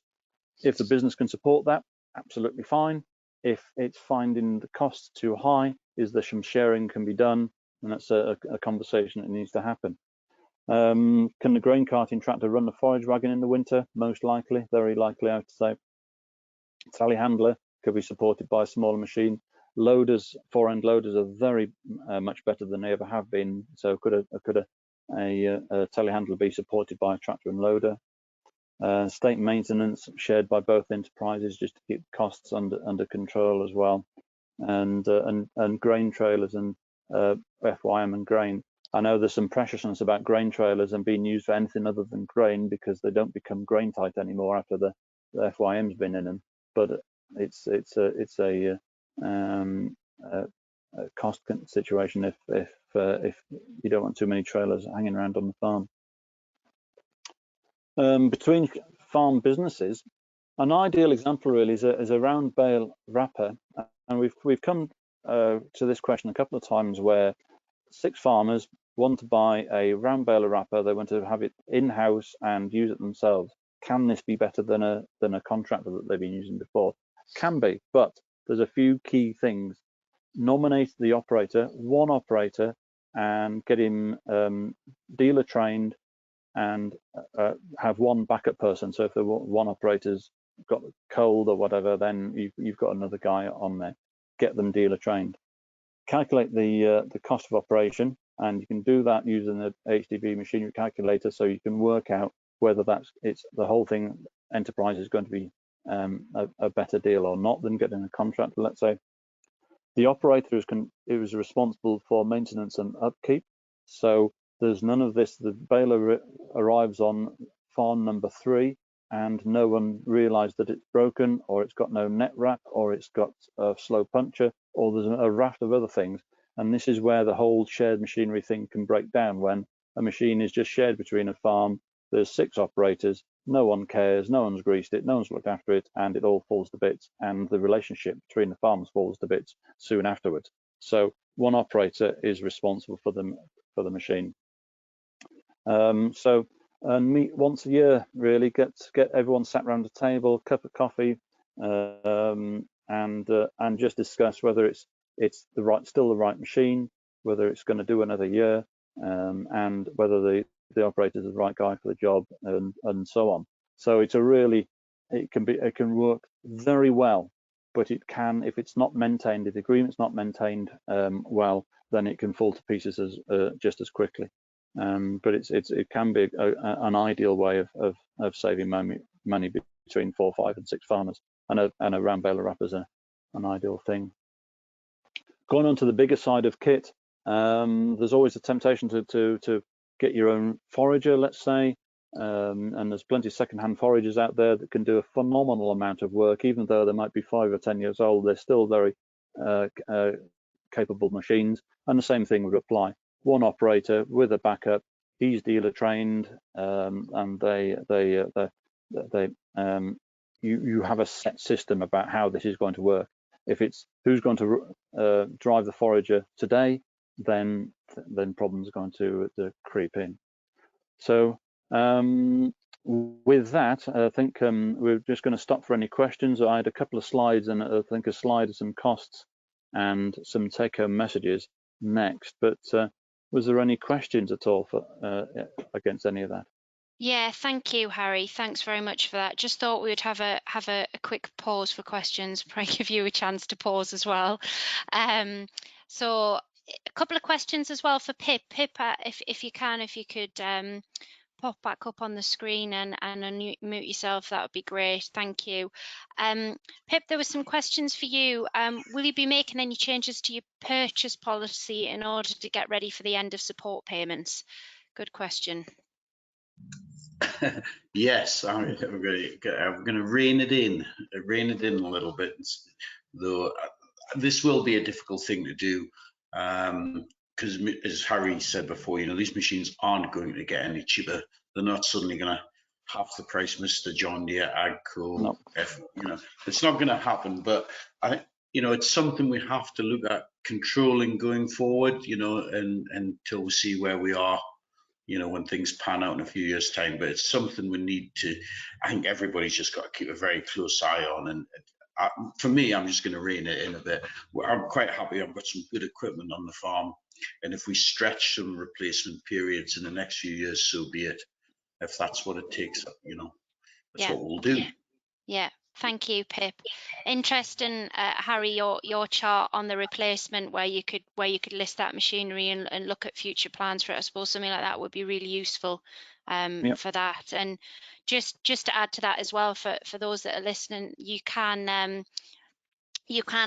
If the business can support that, absolutely fine. If it's finding the costs too high, is there some sharing can be done? And that's a conversation that needs to happen. Can the grain carting tractor run the forage wagon in the winter? Most likely, very likely, I have to say. Telehandler could be supported by a smaller machine. Loaders, four-end loaders, are very much better than they ever have been. So could a telehandler be supported by a tractor and loader? State maintenance shared by both enterprises just to keep costs under control as well. And grain trailers and FYM and grain. I know there's some preciousness about grain trailers and being used for anything other than grain because they don't become grain tight anymore after the FYM's been in them. But it's a cost situation if you don't want too many trailers hanging around on the farm. Between farm businesses, an ideal example really is a round bale wrapper, and we've come to this question a couple of times where 6 farmers want to buy a round bale wrapper. They want to have it in-house and use it themselves. Can this be better than a contractor that they've been using before? Can be, but there's a few key things. Nominate the operator, one operator, and get him dealer trained, and have one backup person. So if the one operator's got cold or whatever, then you've got another guy on there. Get them dealer trained. Calculate the cost of operation, and you can do that using the Hdb Machinery Calculator, so you can work out whether it's the whole thing enterprise is going to be a better deal or not than getting a contractor. Let's say the operator is responsible for maintenance and upkeep, so there's none of this. The baler arrives on farm number 3 and no one realized that it's broken, or it's got no net wrap, or it's got a slow puncture, or there's a raft of other things. And this is where the whole shared machinery thing can break down. When a machine is just shared between a farm, there's 6 operators, no one cares, no one's greased it, no one's looked after it, and it all falls to bits, and the relationship between the farms falls to bits soon afterwards. So one operator is responsible for the machine. And meet once a year, really, get everyone sat around a table, cup of coffee, and just discuss whether it's still the right machine, whether it's going to do another year, and whether the operator is the right guy for the job, and so on. So it can work very well, but it can, if it's not maintained, if the agreement's not maintained well, then it can fall to pieces just as quickly. But it can be an ideal way of saving money between 4, 5, and 6 farmers, and a round baler wrapper is an ideal thing. Going on to the bigger side of kit, there's always a temptation to get your own forager, let's say, and there's plenty of second-hand foragers out there that can do a phenomenal amount of work. Even though they might be 5 or 10 years old, they're still very capable machines, and the same thing would apply. One operator with a backup, he's dealer trained, and you have a set system about how this is going to work. If it's who's going to drive the forager today, then problems are going to creep in. So with that, I think we're just going to stop for any questions. I had a couple of slides, and I think a slide of some costs and some take-home messages next, but was there any questions at all against any of that? Yeah, thank you, Harry. Thanks very much for that. Just thought we would have a quick pause for questions, probably give you a chance to pause as well. So a couple of questions as well for Pip. Pip, if you could pop back up on the screen and unmute yourself, that would be great. Thank you. Pip, there were some questions for you. Will you be making any changes to your purchase policy in order to get ready for the end of support payments? Good question. Yes, I'm going to rein it in a little bit, though this will be a difficult thing to do, because as Harry said before, these machines aren't going to get any cheaper. They're not suddenly going to half the price, Mr. John Deere, AGCO, No. it's not going to happen. But I think it's something we have to look at controlling going forward, and until we see where we are, when things pan out in a few years' time. But it's something we need to, I think everybody's just got to keep a very close eye on. And for me, I'm just going to rein it in a bit. I'm quite happy I've got some good equipment on the farm. And if we stretch some replacement periods in the next few years, so be it. If that's what it takes, that's what we'll do. Yeah, thank you, Pip. Interesting, Harry, your chart on the replacement where you could list that machinery and look at future plans for it. I suppose something like that would be really useful for that. And just to add to that as well, for those that are listening, you can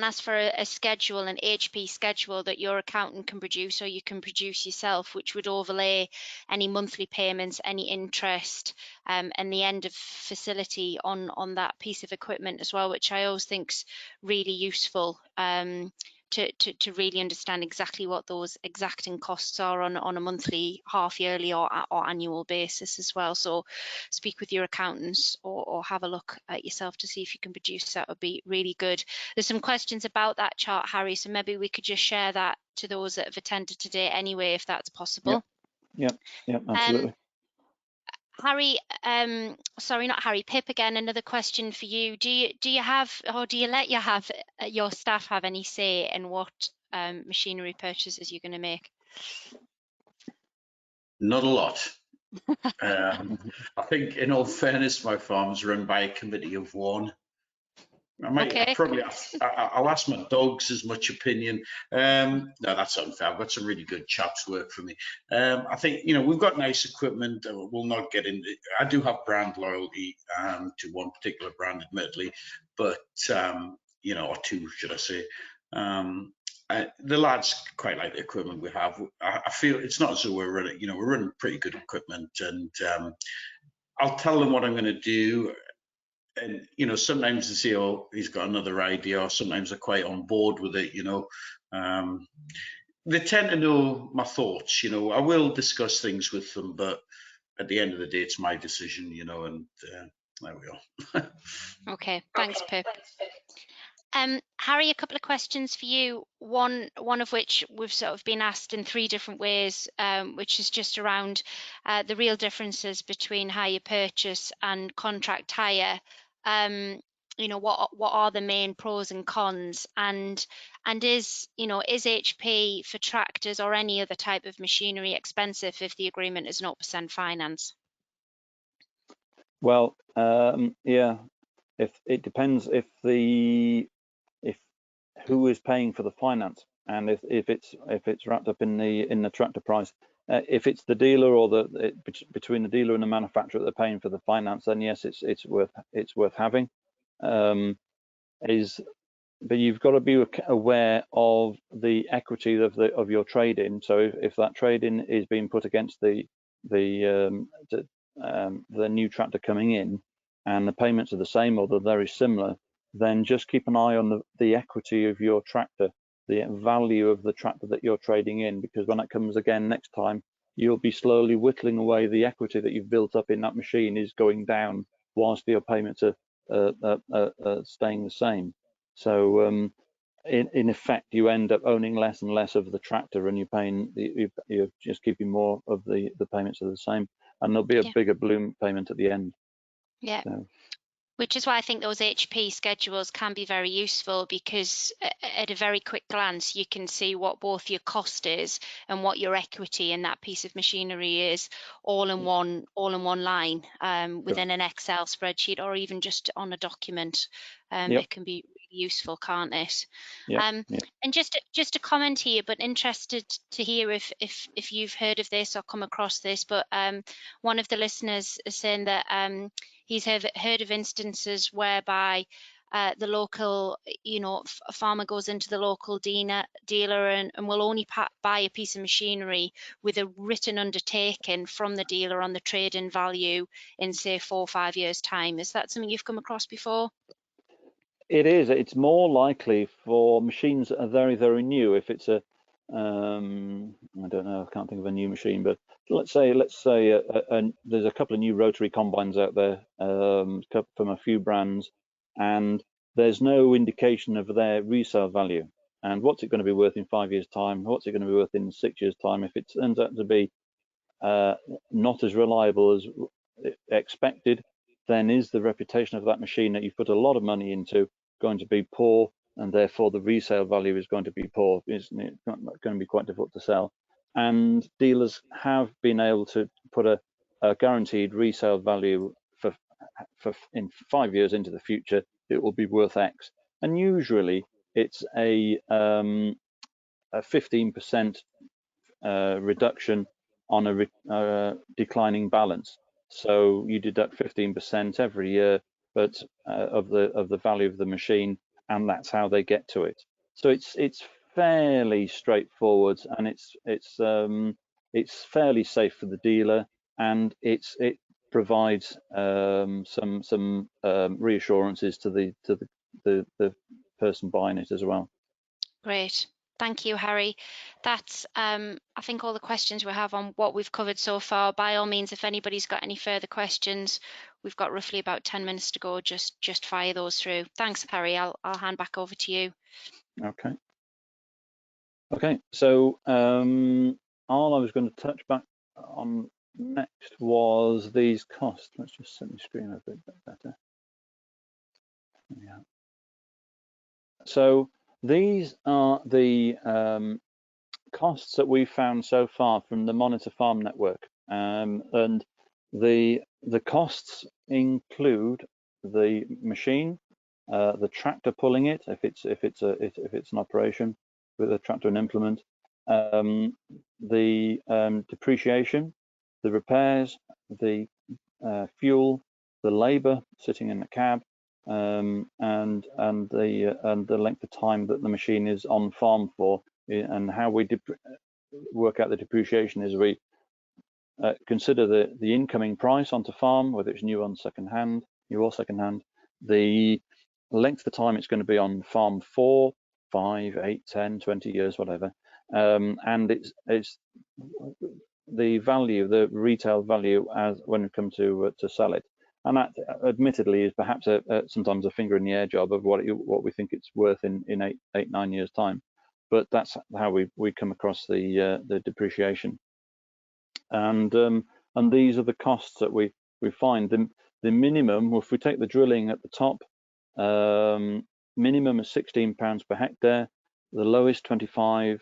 ask for a schedule, an HP schedule that your accountant can produce, or you can produce yourself, which would overlay any monthly payments, any interest, and the end of facility on that piece of equipment as well, which I always think's really useful to really understand exactly what those exacting costs are on a monthly, half yearly or annual basis as well. So speak with your accountants or have a look at yourself to see if you can produce that. Would be really good. There's some questions about that chart, Harry, so maybe we could just share that to those that have attended today anyway, if that's possible. Yep, absolutely. Harry, sorry, not Harry, Pip again, another question for you. Do you have, or do you let your staff have any say in what machinery purchases you're going to make? Not a lot. I think, in all fairness, my farm's run by a committee of one. I'll ask my dogs as much opinion. No, that's unfair. I've got some really good chaps work for me. I think, we've got nice equipment. We'll not get into, I do have brand loyalty to one particular brand, admittedly, but, or two, should I say. The lads quite like the equipment we have. I feel it's not as though we're running pretty good equipment, and I'll tell them what I'm going to do. And sometimes they say, "Oh, he's got another idea," or sometimes they're quite on board with it. They tend to know my thoughts. I will discuss things with them, but at the end of the day, it's my decision. And there we are. Okay, thanks, Pip. Harry, a couple of questions for you. One of which we've sort of been asked in three different ways, which is just around the real differences between hire purchase and contract hire. What are the main pros and cons, and is HP for tractors or any other type of machinery expensive if the agreement is 0% finance? Well, yeah, if it depends if who is paying for the finance, and if it's wrapped up in the tractor price. If it's the dealer or between the dealer and the manufacturer that they're paying for the finance, then yes, it's worth having. But you've got to be aware of the equity of your trade-in. So if that trade-in is being put against the new tractor coming in, and the payments are the same or they're very similar, then just keep an eye on the equity of your tractor, the value of the tractor that you're trading in, because when that comes again next time, you'll be slowly whittling away the equity that you've built up in that machine is going down whilst your payments are staying the same. So in effect, you end up owning less and less of the tractor, and you're just keeping more of the payments are the same, and there'll be a bigger balloon payment at the end. Yeah. So. Which is why I think those HP schedules can be very useful, because at a very quick glance, you can see what both your cost is and what your equity in that piece of machinery is, all in one line within an Excel spreadsheet, or even just on a document. It can be really useful, can't it? And just a comment here, but interested to hear if you've heard of this or come across this. But one of the listeners is saying that he's heard of instances whereby the local, a farmer goes into the local dealer and will only buy a piece of machinery with a written undertaking from the dealer on the trade-in value in, say, 4 or 5 years' time. Is that something you've come across before? It is. It's more likely for machines that are very, very new. If it's a, I don't know, I can't think of a new machine, but let's say there's a couple of new rotary combines out there from a few brands, and there's no indication of their resale value. And what's it going to be worth in 5 years' time? What's it going to be worth in 6 years' time? If it turns out to be not as reliable as expected, then is the reputation of that machine that you put a lot of money into going to be poor, and therefore the resale value is going to be poor. It's not going to be quite difficult to sell. And dealers have been able to put a guaranteed resale value for in 5 years into the future, it will be worth X. And usually it's a 15% reduction on a declining balance. So you deduct 15% every year, but of the value of the machine, and that's how they get to it. So it's fairly straightforward, and it's fairly safe for the dealer, and it provides some reassurances to the person buying it as well. Great. Thank you, Harry. That's, I think, all the questions we have on what we've covered so far. By all means, if anybody's got any further questions, we've got roughly about 10 minutes to go. Just fire those through. Thanks, Harry. I'll hand back over to you. Okay. So all I was going to touch back on next was these costs. Let's just set the screen a bit better. Yeah. So these are the costs that we've found so far from the Monitor Farm network, and the costs include the machine, the tractor pulling it if it's an operation with a tractor and implement, the depreciation, the repairs, the fuel, the labour sitting in the cab, and the length of time that the machine is on farm for. And how we work out the depreciation is we consider the incoming price onto farm, whether it's new or second hand, the length of time it's going to be on farm for 5, 8, 10, 20 years, whatever, and it's the value, the retail value as when it comes to sell it. And that, admittedly, is perhaps sometimes a finger in the air job of what we think it's worth in 8, 9 years' time. But that's how we come across the depreciation. And these are the costs that we find. The minimum, if we take the drilling at the top, minimum is £16 per hectare. The lowest 25%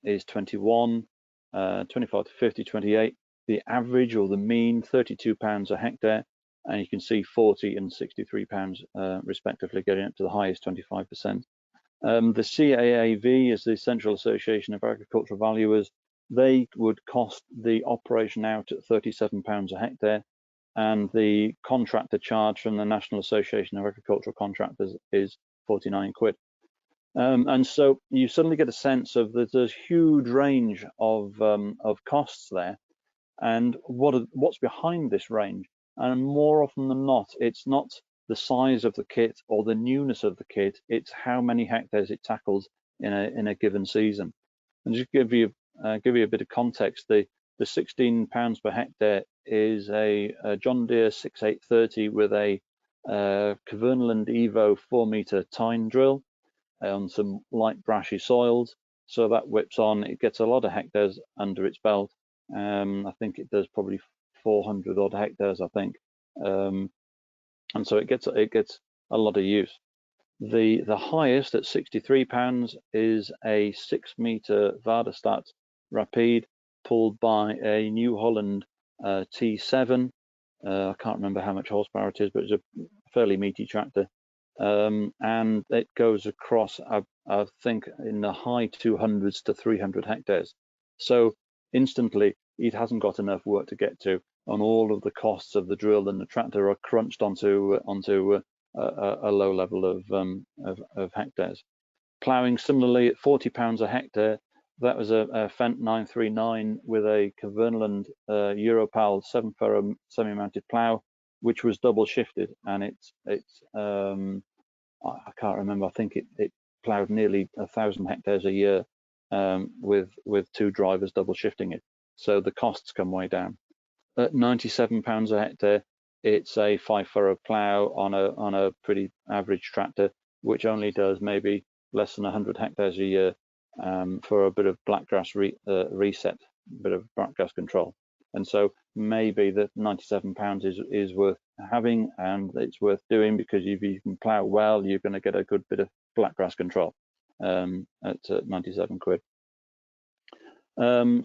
is 21, 25 to 50, 28. The average or the mean £32 a hectare, and you can see 40 and £63 respectively, getting up to the highest 25%. The CAAV is the Central Association of Agricultural Valuers. They would cost the operation out at £37 a hectare, and the contractor charge from the National Association of Agricultural Contractors is 49 quid. And so you suddenly get a sense of there's a huge range of costs there, and what's behind this range. And more often than not, it's not the size of the kit or the newness of the kit, it's how many hectares it tackles in a given season. And just give you a bit of context, the £16 per hectare is a John Deere 6830 with a Kverneland Evo 4-meter tine drill on some light brashy soils. So that whips on, it gets a lot of hectares under its belt. I think it does probably 400 odd hectares, I think. And so it gets a lot of use. The highest at £63 is a 6-meter Vaderstad Rapide pulled by a New Holland T7. I can't remember how much horsepower it is, but it's a fairly meaty tractor. And it goes across, I think, in the high 200s to 300 hectares. So instantly, it hasn't got enough work to get to, and all of the costs of the drill and the tractor are crunched onto a low level of hectares. Ploughing similarly at £40 a hectare. That was a Fendt 939 with a Kverneland Europal 7-furrow semi-mounted plough, which was double shifted, and I can't remember. I think it ploughed nearly 1,000 hectares a year with 2 drivers double shifting it. So the costs come way down. At £97 a hectare, it's a 5-furrow plough on a pretty average tractor, which only does maybe less than 100 hectares a year for a bit of blackgrass reset, a bit of blackgrass control. And so maybe the £97 is worth having, and it's worth doing, because if you can plough well, you're going to get a good bit of blackgrass control at 97 quid.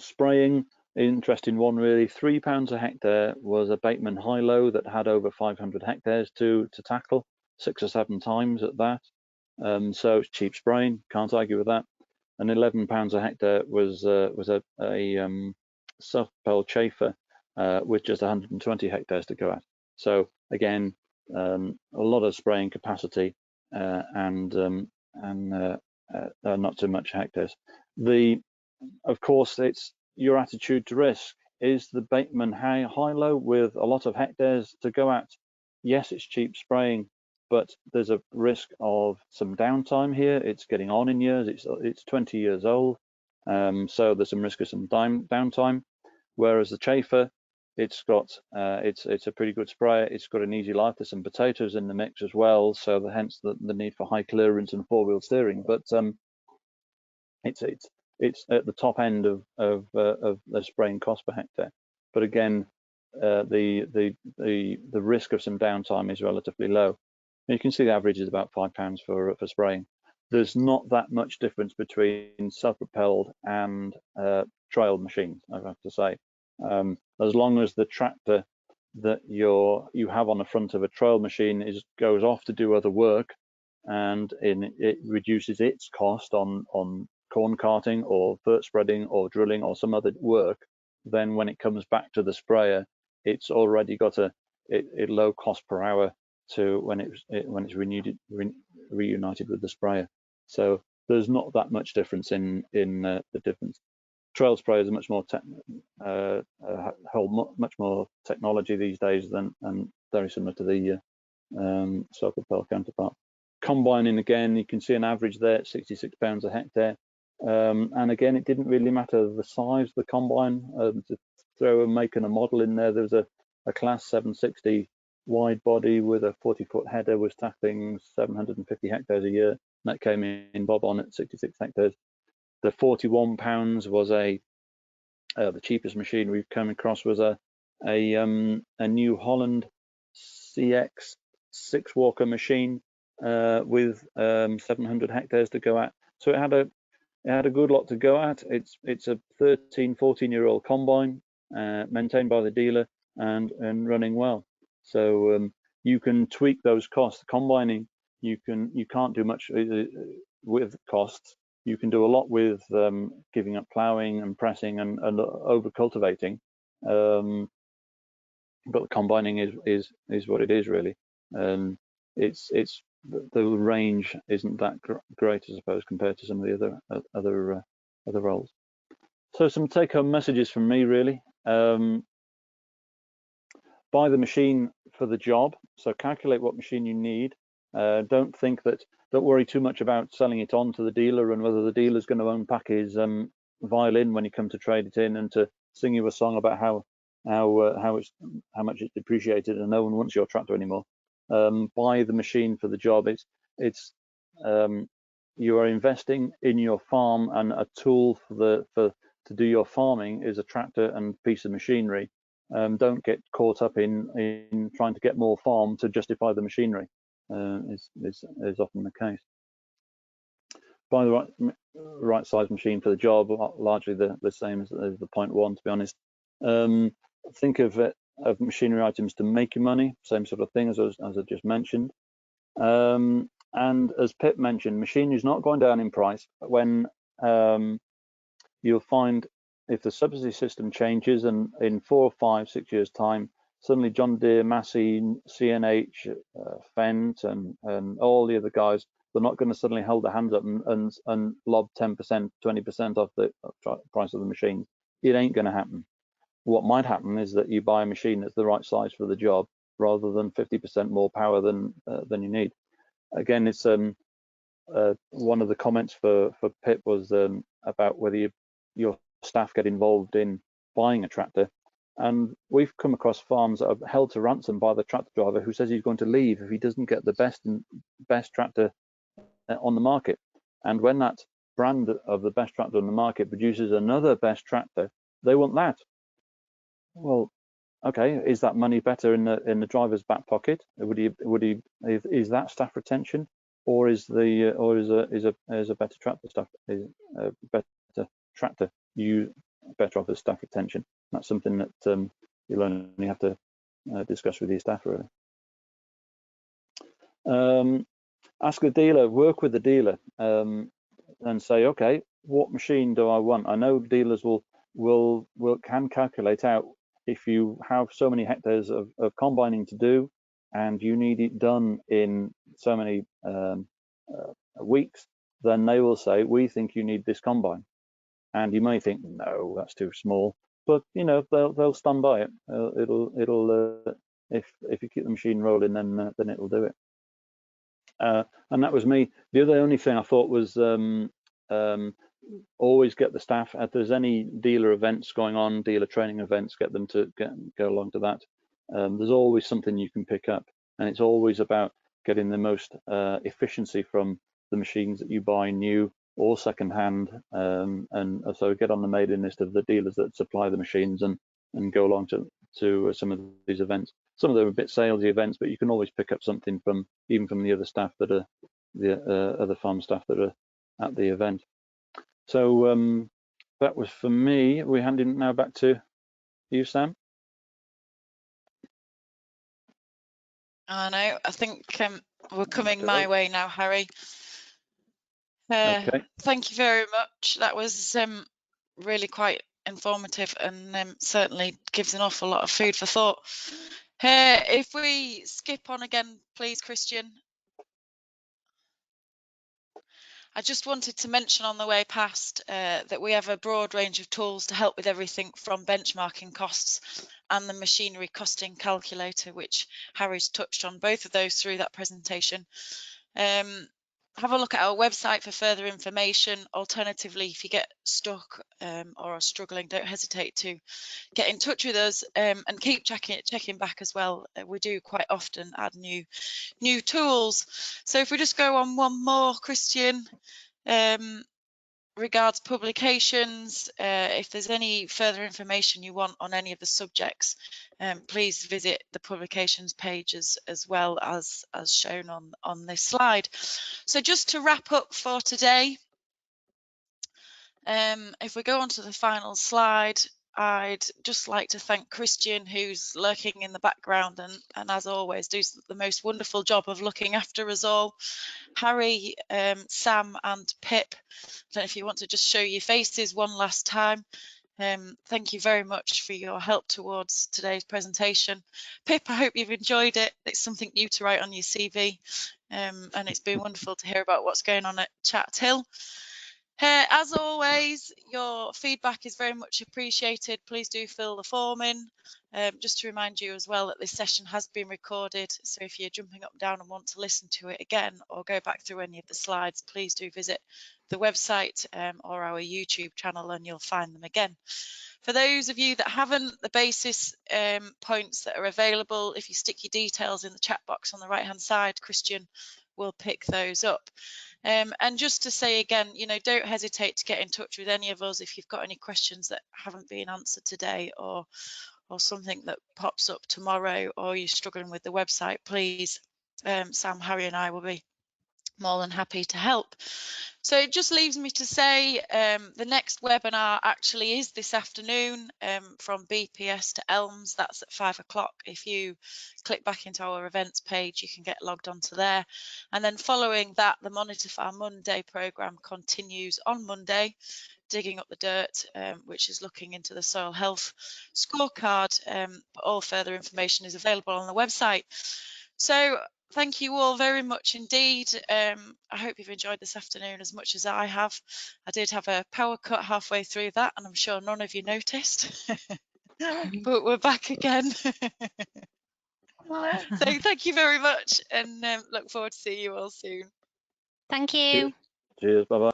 Spraying, interesting one really. £3 a hectare was a Bateman high-low that had over 500 hectares to tackle, 6 or 7 times at that. So it's cheap spraying, can't argue with that. And £11 a hectare was a self-propelled chafer with just 120 hectares to go at. So again, a lot of spraying capacity and not too much hectares. Of course, it's your attitude to risk. Is the Bateman high-low with a lot of hectares to go at? Yes, it's cheap spraying, but there's a risk of some downtime here. It's getting on in years. It's 20 years old, so there's some risk of some downtime. Whereas the chafer, it's a pretty good sprayer. It's got an easy life. There's some potatoes in the mix as well, so hence the need for high clearance and 4-wheel steering. But it's at the top end of the spraying cost per hectare. But again, the risk of some downtime is relatively low. You can see the average is about £5 for spraying. There's not that much difference between self-propelled and trailed machines, I have to say. As long as the tractor that you have on the front of a trail machine goes off to do other work, and it reduces its cost on corn carting or vert spreading or drilling or some other work, then when it comes back to the sprayer, it's already got a low cost per hour to when it's reunited with the sprayer. So there's not that much difference in the difference. Trail sprayers are much more hold much more technology these days and very similar to the self-propelled counterpart. Combining, again, you can see an average there at £66 a hectare. And again, it didn't really matter the size of the combine. To throw a make and a model in there, there was a class 760 wide body with a 40-foot header, was tackling 750 hectares a year. And that came in bob on at 66 hectares. The £41 was the cheapest machine we've come across was a New Holland CX 6-walker machine with 700 hectares to go at. So it had a good lot to go at. It's a 14-year-old combine maintained by the dealer and running well. So you can tweak those costs. Combining, you can't do much with costs. You can do a lot with giving up ploughing and pressing and over cultivating. But the combining is what it is really. The range isn't that great, I suppose, compared to some of the other roles. So some take-home messages from me really. Buy the machine for the job. So calculate what machine you need. Don't worry too much about selling it on to the dealer and whether the dealer's going to unpack his violin when you come to trade it in and to sing you a song about how much it's depreciated and no one wants your tractor anymore. Buy the machine for the job. You are investing in your farm, and a tool to do your farming is a tractor and piece of machinery. Don't get caught up in trying to get more farm to justify the machinery. Is often the case. Buy the right size machine for the job. Largely the same as the point one, to be honest. Think of machinery items to make you money. Same sort of thing as I just mentioned. And as Pip mentioned, machinery is not going down in price. When you'll find if the subsidy system changes and in 4, 5, 6 years time suddenly John Deere, Massey, CNH, Fendt, and all the other guys, they're not going to suddenly hold their hands up and lob 10%, 20% off the price of the machine. It ain't going to happen. What might happen is that you buy a machine that's the right size for the job, rather than 50% more power than you need. Again, it's one of the comments for Pip was about whether your staff get involved in buying a tractor, and we've come across farms that are held to ransom by the tractor driver who says he's going to leave if he doesn't get the best tractor on the market. And when that brand of the best tractor on the market produces another best tractor, they want that. Well, okay, is that money better in the driver's back pocket? Is that staff retention, or is a better tractor staff better tractor you better off as staff retention? That's something that you'll only have to discuss with your staff, really. Ask the dealer, work with the dealer, and say, okay, what machine do I want? I know dealers can calculate out, if you have so many hectares of combining to do and you need it done in so many weeks, then they will say, we think you need this combine. And you may think, no, that's too small, but you know, they'll stand by it. If you keep the machine rolling, then it'll do it. And that was me. The only thing I thought was always get the staff, if there's any dealer events going on, dealer training events, get them to go along to that. There's always something you can pick up, and it's always about getting the most efficiency from the machines that you buy new or second hand, and so get on the mailing list of the dealers that supply the machines and go along to some of these events. Some of them are a bit salesy events, but you can always pick up something even from the other staff that are the other farm staff that are at the event. So that was for me. We're handing now back to you, Sam. I know. I think we're coming my way now, Harry. Okay. Thank you very much. That was really quite informative, and certainly gives an awful lot of food for thought. If we skip on again, please, Christian. I just wanted to mention on the way past that we have a broad range of tools to help with everything from benchmarking costs and the machinery costing calculator, which Harry's touched on both of those through that presentation. Have a look at our website for further information. Alternatively, if you get stuck or are struggling, don't hesitate to get in touch with us, and keep checking back as well. We do quite often add new tools. So if we just go on one more, Christian, regards publications, if there's any further information you want on any of the subjects, please visit the publications page as well as shown on this slide. So just to wrap up for today, if we go on to the final slide, I'd just like to thank Christian, who's lurking in the background and as always does the most wonderful job of looking after us all. Harry, Sam and Pip, I don't know if you want to just show your faces one last time. Thank you very much for your help towards today's presentation. Pip, I hope you've enjoyed it. It's something new to write on your CV, and it's been wonderful to hear about what's going on at Chathill. As always, your feedback is very much appreciated. Please do fill the form in. Just to remind you as well that this session has been recorded, so if you're jumping up and down and want to listen to it again or go back through any of the slides, please do visit the website or our YouTube channel and you'll find them again. For those of you that haven't, the basis points that are available, if you stick your details in the chat box on the right hand side, Christian will pick those up. And just to say again, you know, don't hesitate to get in touch with any of us if you've got any questions that haven't been answered today, or something that pops up tomorrow, or you're struggling with the website. Please, Sam, Harry and I will be more than happy to help. So it just leaves me to say the next webinar actually is this afternoon from BPS to Elms. That's at 5 o'clock. If you click back into our events page, you can get logged onto there. And then following that, the Monitor Farm Monday programme continues on Monday digging up the dirt, which is looking into the soil health scorecard. But all further information is available on the website. So thank you all very much indeed. I hope you've enjoyed this afternoon as much as I have. I did have a power cut halfway through that, and I'm sure none of you noticed. But we're back again. So thank you very much, and look forward to seeing you all soon. Thank you. Cheers. Bye-bye.